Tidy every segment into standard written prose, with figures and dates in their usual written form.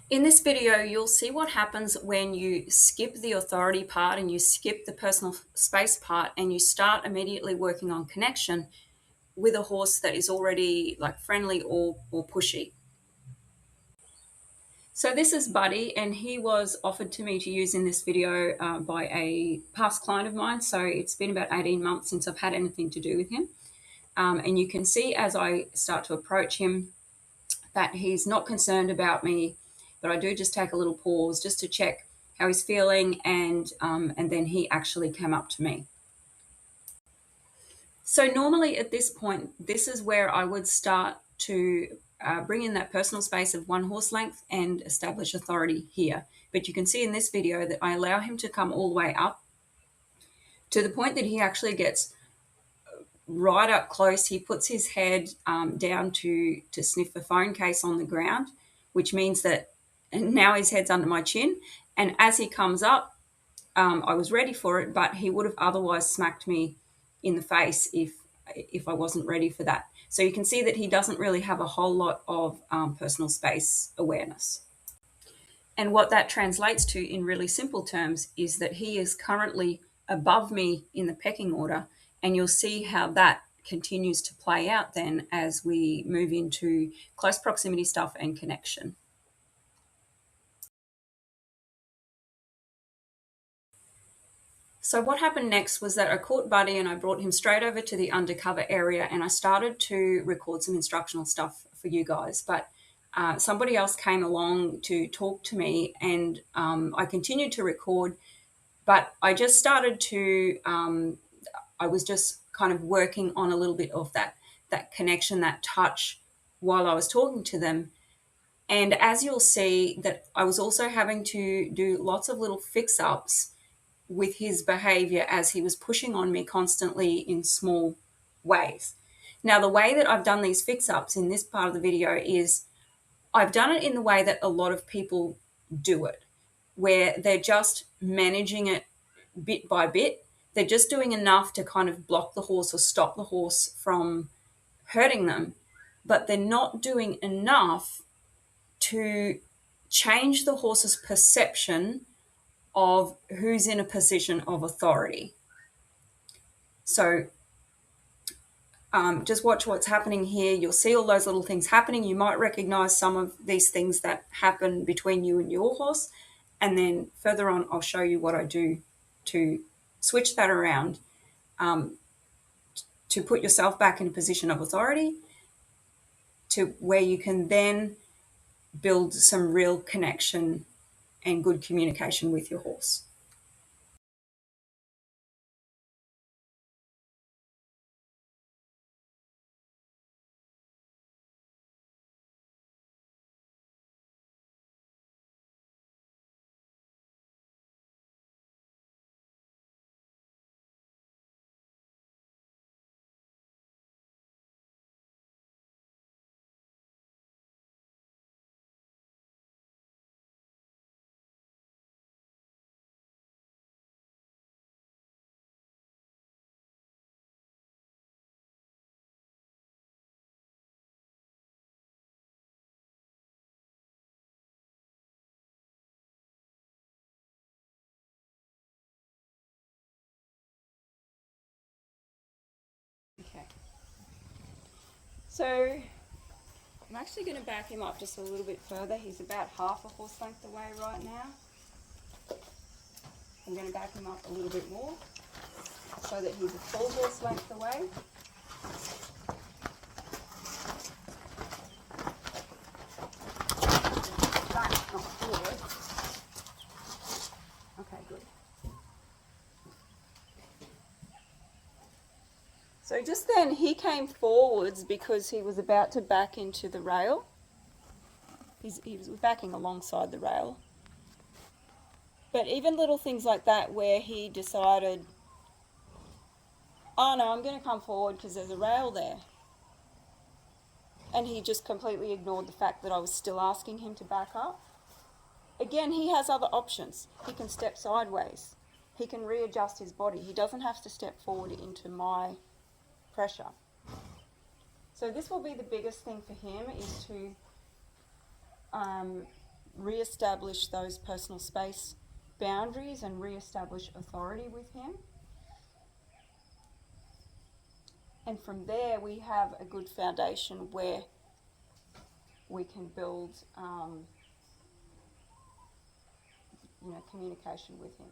In this video, you'll see what happens when you skip the authority part and you skip the personal space part and you start immediately working on connection with a horse that is already like friendly or pushy. So this is Buddy, and he was offered to me to use in this video by a past client of mine. So it's been about 18 months since I've had anything to do with him. And you can see as I start to approach him that he's not concerned about me, but I do just take a little pause just to check how he's feeling, and then he actually came up to me. So normally at this point, this is where I would start to bring in that personal space of one horse length and establish authority here. But you can see in this video that I allow him to come all the way up to the point that he actually gets right up close. He puts his head down to sniff the phone case on the ground, which means that now his head's under my chin. And as he comes up, I was ready for it, but he would have otherwise smacked me in the face if I wasn't ready for that. So you can see that he doesn't really have a whole lot of personal space awareness. And what that translates to in really simple terms is that he is currently above me in the pecking order. And you'll see how that continues to play out then as we move into close proximity stuff and connection. So what happened next was that I caught Buddy and I brought him straight over to the undercover area, and I started to record some instructional stuff for you guys. But somebody else came along to talk to me, and I continued to record, but I just started to, I was just kind of working on a little bit of that connection, that touch while I was talking to them. And as you'll see, that I was also having to do lots of little fix-ups with his behavior as he was pushing on me constantly in small ways. Now, the way that I've done these fix-ups in this part of the video is I've done it in the way that a lot of people do it, where they're just managing it bit by bit. They're just doing enough to kind of block the horse or stop the horse from hurting them, but they're not doing enough to change the horse's perception of who's in a position of authority. So just watch what's happening here. You'll see all those little things happening. You might recognize some of these things that happen between you and your horse. And then further on, I'll show you what I do to switch that around, to put yourself back in a position of authority, to where you can then build some real connection and good communication with your horse. Okay. So I'm actually going to back him up just a little bit further. He's about half a horse length away right now. I'm going to back him up a little bit more so that he's a full horse length away. Back, not forward. Okay, good. So just then he came forwards because he was about to back into the rail. He was backing alongside the rail. But even little things like that where he decided, oh no, I'm going to come forward because there's a rail there. And he just completely ignored the fact that I was still asking him to back up. Again, he has other options. He can step sideways. He can readjust his body. He doesn't have to step forward into my pressure. So this will be the biggest thing for him, is to re-establish those personal space boundaries and re-establish authority with him. And from there, we have a good foundation where we can build, communication with him.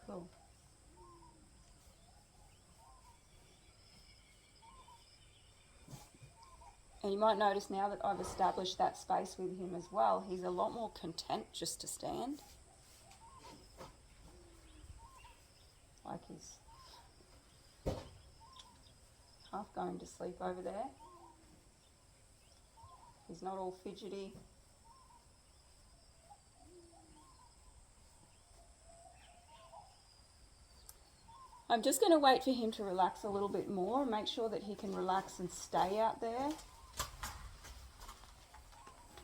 Cool. And you might notice now that I've established that space with him as well, he's a lot more content just to stand. Like he's half going to sleep over there. He's not all fidgety. I'm just going to wait for him to relax a little bit more and make sure that he can relax and stay out there.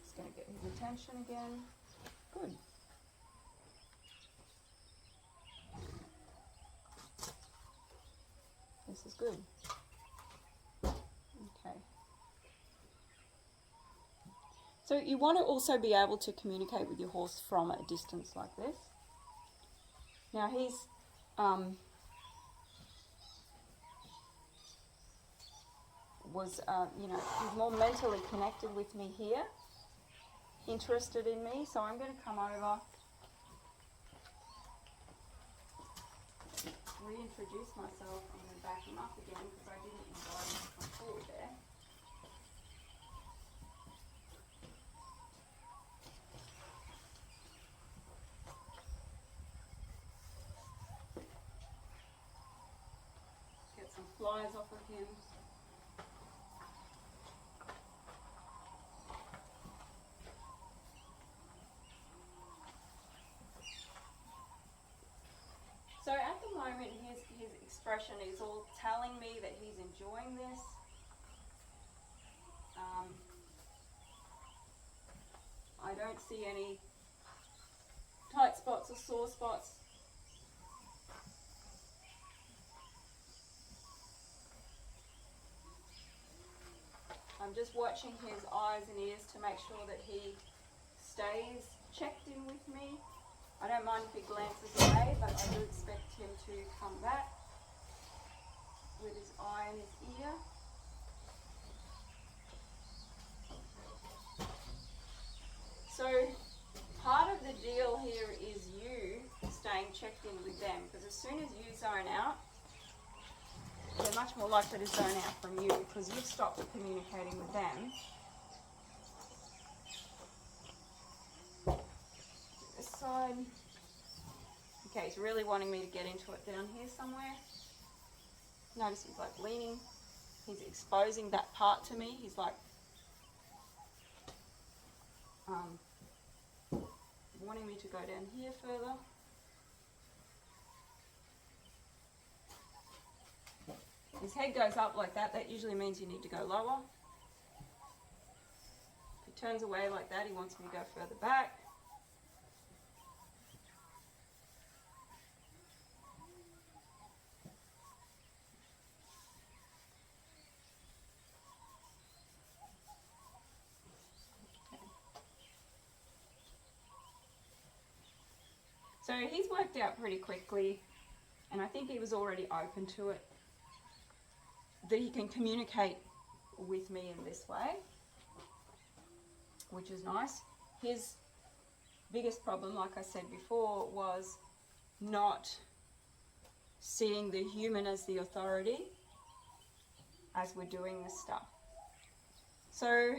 Just going to get his attention again. Good. This is good. Okay. So you want to also be able to communicate with your horse from a distance like this. Now he's he's more mentally connected with me here, interested in me, so I'm going to come over, reintroduce myself. I'm going to back him up again because I didn't invite him to come forward there. Get some flies off of him. So at the moment, his expression is all telling me that he's enjoying this. I don't see any tight spots or sore spots. I'm just watching his eyes and ears to make sure that he stays checked in with me. I don't mind if he glances away, but I do expect him to come back with his eye and his ear. So part of the deal here is you staying checked in with them, because as soon as you zone out, they're much more likely to zone out from you because you've stopped communicating with them. This side. Okay, he's really wanting me to get into it down here somewhere. Notice he's like leaning. He's exposing that part to me. He's like wanting me to go down here further. His head goes up like that. That usually means you need to go lower. If he turns away like that, he wants me to go further back. So he's worked out pretty quickly, and I think he was already open to it, that he can communicate with me in this way, which is nice. His biggest problem, like I said before, was not seeing the human as the authority as we're doing this stuff. So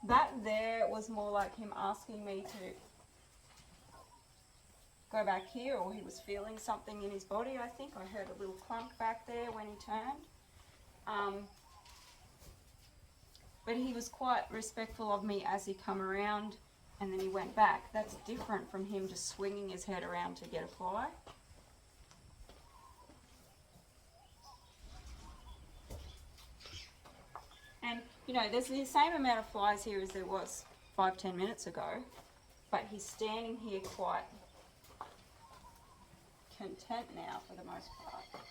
that there was more like him asking me to go back here, or he was feeling something in his body, I think. I heard a little clunk back there when he turned. But he was quite respectful of me as he come around and then he went back. That's different from him just swinging his head around to get a fly. And You know, there's the same amount of flies here as there was 5-10 minutes ago, but he's standing here quite content now for the most part.